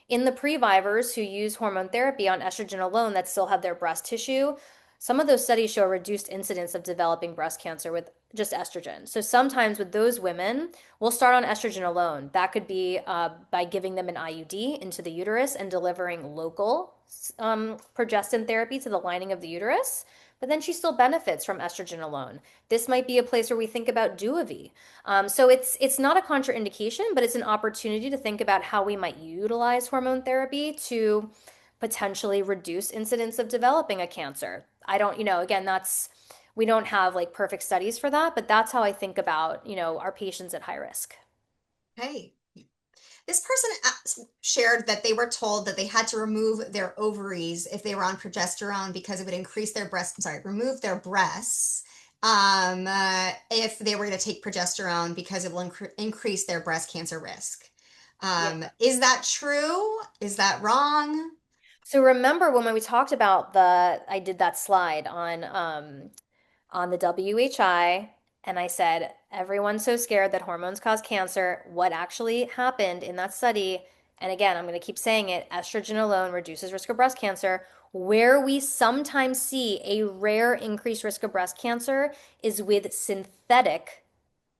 in the previvors who use hormone therapy on estrogen alone that still have their breast tissue, some of those studies show a reduced incidence of developing breast cancer with just estrogen. So sometimes with those women, we'll start on estrogen alone. That could be by giving them an IUD into the uterus and delivering local progestin therapy to the lining of the uterus. But then she still benefits from estrogen alone. This might be a place where we think about Duovi. So it's not a contraindication, but it's an opportunity to think about how we might utilize hormone therapy to potentially reduce incidence of developing a cancer. I don't, again, we don't have like perfect studies for that, but that's how I think about, our patients at high risk. Hey, this person shared that they were told that they had to remove their ovaries if they were on progesterone because it would increase their breast, sorry, remove their breasts if they were going to take progesterone because it will increase their breast cancer risk. Yeah. Is that true? Is that wrong? So remember when we talked about I did that slide on the WHI, and I said, everyone's so scared that hormones cause cancer. What actually happened in that study? And again, I'm going to keep saying it, estrogen alone reduces risk of breast cancer. Where we sometimes see a rare increased risk of breast cancer is with synthetic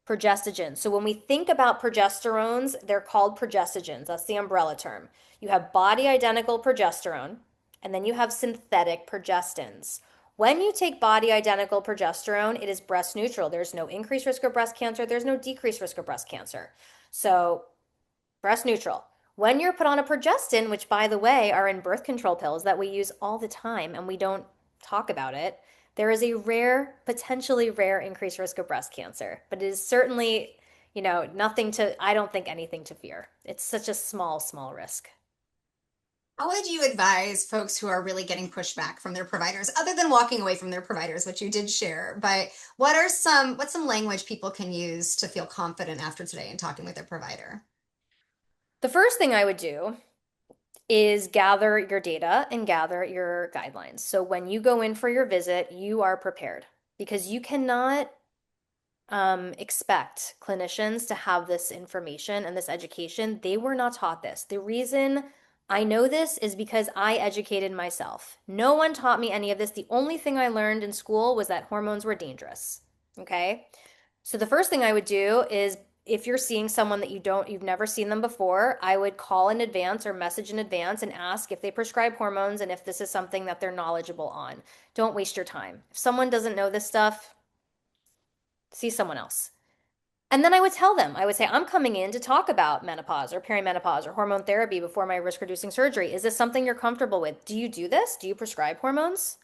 progestogens. So when we think about progesterones, they're called progestogens. That's the umbrella term. You have body identical progesterone, and then you have synthetic progestins. When you take body identical progesterone, it is breast neutral. There's no increased risk of breast cancer, there's no decreased risk of breast cancer. So, breast neutral. When you're put on a progestin, which by the way are in birth control pills that we use all the time and we don't talk about it, there is a rare, potentially rare increased risk of breast cancer. But it is certainly, nothing to, I don't think anything to fear. It's such a small, small risk. How would you advise folks who are really getting pushback from their providers, other than walking away from their providers, which you did share, but what's some language people can use to feel confident after today and talking with their provider? The first thing I would do is gather your data and gather your guidelines. So when you go in for your visit, you are prepared because you cannot expect clinicians to have this information and this education. They were not taught this. The reason I know this is because I educated myself. No one taught me any of this. The only thing I learned in school was that hormones were dangerous. Okay. So the first thing I would do is if you're seeing someone that you've never seen them before, I would call in advance or message in advance and ask if they prescribe hormones and if this is something that they're knowledgeable on. Don't waste your time. If someone doesn't know this stuff, see someone else. And then I would tell them, I would say, I'm coming in to talk about menopause or perimenopause or hormone therapy before my risk reducing surgery. Is this something you're comfortable with? Do you do this? Do you prescribe hormones?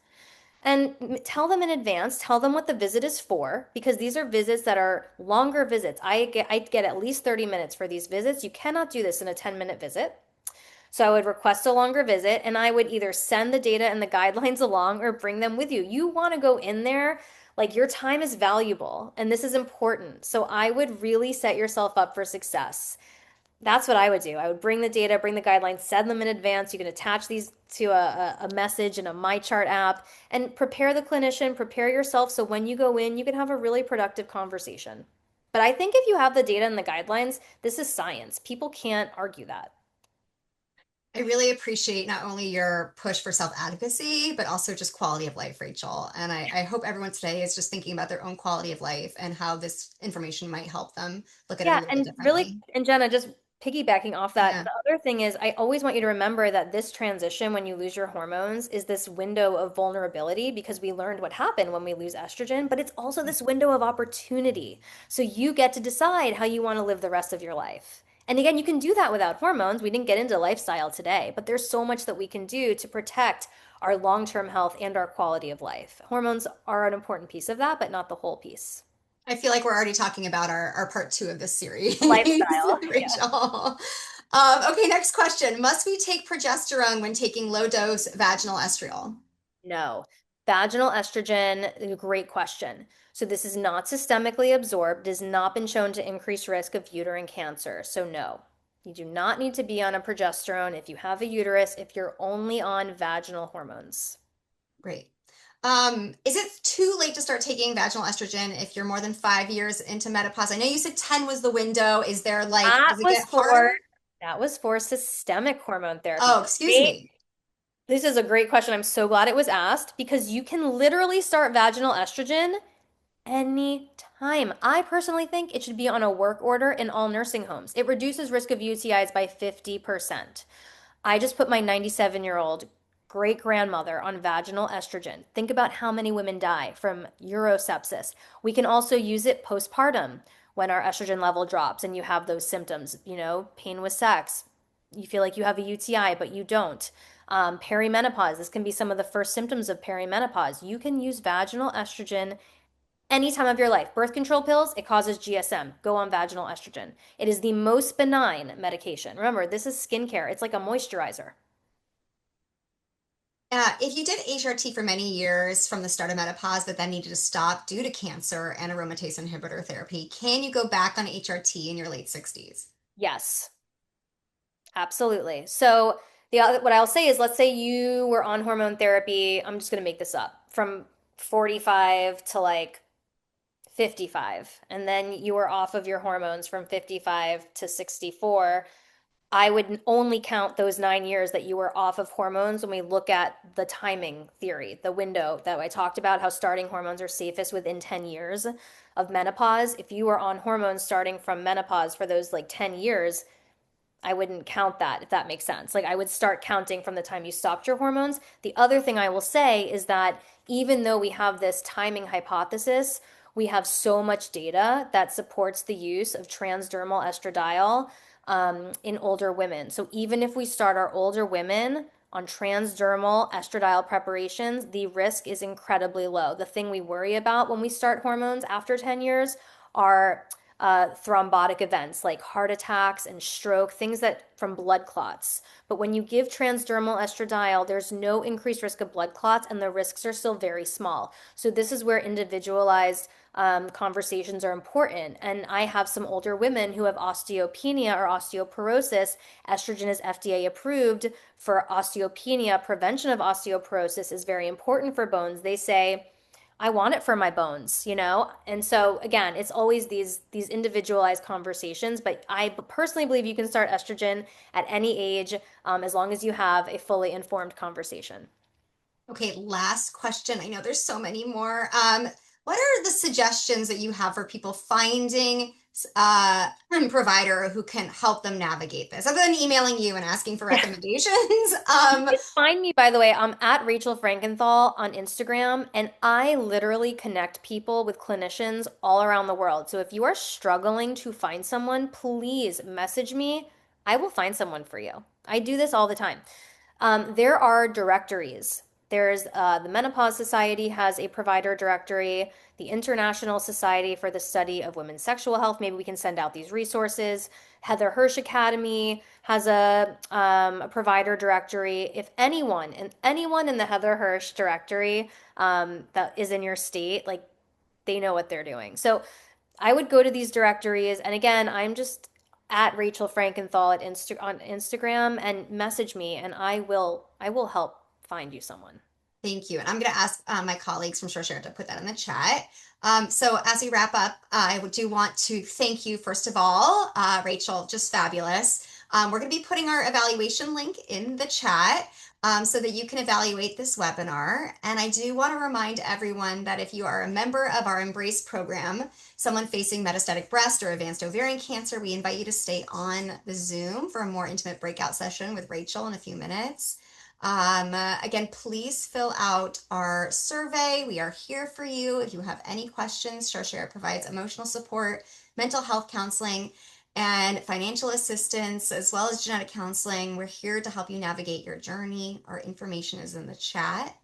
And tell them in advance, tell them what the visit is for, because these are visits that are longer visits. I get at least 30 minutes for these visits. You cannot do this in a 10-minute visit. So I would request a longer visit and I would either send the data and the guidelines along or bring them with you. You want to go in there like your time is valuable and this is important. So I would really set yourself up for success. That's what I would do. I would bring the data, bring the guidelines, send them in advance. You can attach these to a message in a MyChart app and prepare the clinician, prepare yourself so when you go in, you can have a really productive conversation. But I think if you have the data and the guidelines, this is science. People can't argue that. I really appreciate not only your push for self-advocacy, but also just quality of life, Rachel. And I hope everyone today is just thinking about their own quality of life and how this information might help them look at it a Yeah, little bit and really, differently. and Jenna, just piggybacking off that, Yeah. the other thing is I always want you to remember that this transition when you lose your hormones is this window of vulnerability because we learned what happened when we lose estrogen, but it's also this window of opportunity. So you get to decide how you want to live the rest of your life. And again, you can do that without hormones. We didn't get into lifestyle today, but there's so much that we can do to protect our long-term health and our quality of life. Hormones are an important piece of that, but not the whole piece. I feel like we're already talking about our part two of this series, Lifestyle. Yeah. Rachel. Okay, next question. Must we take progesterone when taking low dose vaginal estriol? No. Vaginal estrogen, great question. So this is not systemically absorbed, has not been shown to increase risk of uterine cancer. So no. You do not need to be on a progesterone if you have a uterus, if you're only on vaginal hormones. Great. Is it too late to start taking vaginal estrogen if you're more than 5 years into menopause? I know you said 10 was the window. Is there like, That does it was get for harder? that was for systemic hormone therapy. Oh, excuse Great. me. This is a great question. I'm so glad it was asked because you can literally start vaginal estrogen anytime. I personally think it should be on a work order in all nursing homes. It reduces risk of UTIs by 50%. I just put my 97-year-old great grandmother on vaginal estrogen. Think about how many women die from urosepsis. We can also use it postpartum when our estrogen level drops and you have those symptoms, pain with sex. You feel like you have a UTI, but you don't. Perimenopause, this can be some of the first symptoms of perimenopause. You can use vaginal estrogen any time of your life. Birth control pills, it causes GSM. Go on vaginal estrogen. It is the most benign medication. Remember, this is skincare. It's like a moisturizer. If you did HRT for many years from the start of menopause, but then needed to stop due to cancer and aromatase inhibitor therapy, can you go back on HRT in your late 60s? Yes, absolutely. So the other, what I'll say is, let's say you were on hormone therapy. I'm just going to make this up from 45 to like 55, and then you were off of your hormones from 55 to 64. I would only count those 9 years that you were off of hormones when we look at the timing theory, the window that I talked about, how starting hormones are safest within 10 years of menopause. If you were on hormones starting from menopause for those like 10 years, I wouldn't count that, if that makes sense. Like I would start counting from the time you stopped your hormones. The other thing I will say is that even though we have this timing hypothesis, we have so much data that supports the use of transdermal estradiol in older women. So even if we start our older women on transdermal estradiol preparations, the risk is incredibly low. The thing we worry about when we start hormones after 10 years are thrombotic events like heart attacks and stroke, things that from blood clots. But when you give transdermal estradiol, there's no increased risk of blood clots and the risks are still very small. So this is where individualized conversations are important. And I have some older women who have osteopenia or osteoporosis. Estrogen is FDA approved for osteopenia. Prevention of osteoporosis is very important for bones. They say, I want it for my bones. And so again, it's always these individualized conversations, but I personally believe you can start estrogen at any age, as long as you have a fully informed conversation. Okay, last question. I know there's so many more. What are the suggestions that you have for people finding a provider who can help them navigate this, other than emailing you and asking for recommendations? You can find me, by the way, I'm at Rachel Frankenthal on Instagram, and I literally connect people with clinicians all around the world. So if you are struggling to find someone, please message me. I will find someone for you. I do this all the time. There are directories. There's the Menopause Society has a provider directory, the International Society for the Study of Women's Sexual Health. Maybe we can send out these resources. Heather Hirsch Academy has a provider directory. If anyone in the Heather Hirsch directory that is in your state, like they know what they're doing. So I would go to these directories, and again, I'm just at Rachel Frankenthal on Instagram and message me, and I will help find you someone. Thank you. And I'm going to ask my colleagues from Sharsheret to put that in the chat. So as we wrap up, I do want to thank you, first of all, Rachel, just fabulous. We're going to be putting our evaluation link in the chat so that you can evaluate this webinar. And I do want to remind everyone that if you are a member of our Embrace program, someone facing metastatic breast or advanced ovarian cancer, we invite you to stay on the Zoom for a more intimate breakout session with Rachel in a few minutes. Again, please fill out our survey. We are here for you. If you have any questions, Sharsheret provides emotional support, mental health counseling, and financial assistance, as well as genetic counseling. We're here to help you navigate your journey. Our information is in the chat.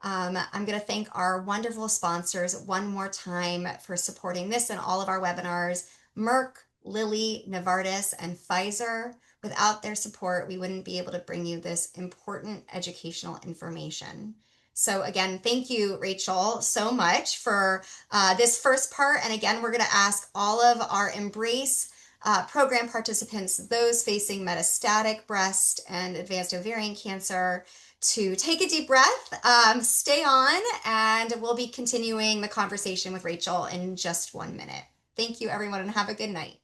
I'm going to thank our wonderful sponsors one more time for supporting this and all of our webinars: Merck, Lilly, Novartis, and Pfizer. Without their support, we wouldn't be able to bring you this important educational information. So again, thank you, Rachel, so much for this first part. And again, we're going to ask all of our Embrace program participants, those facing metastatic breast and advanced ovarian cancer, to take a deep breath, stay on, and we'll be continuing the conversation with Rachel in just 1 minute. Thank you, everyone, and have a good night.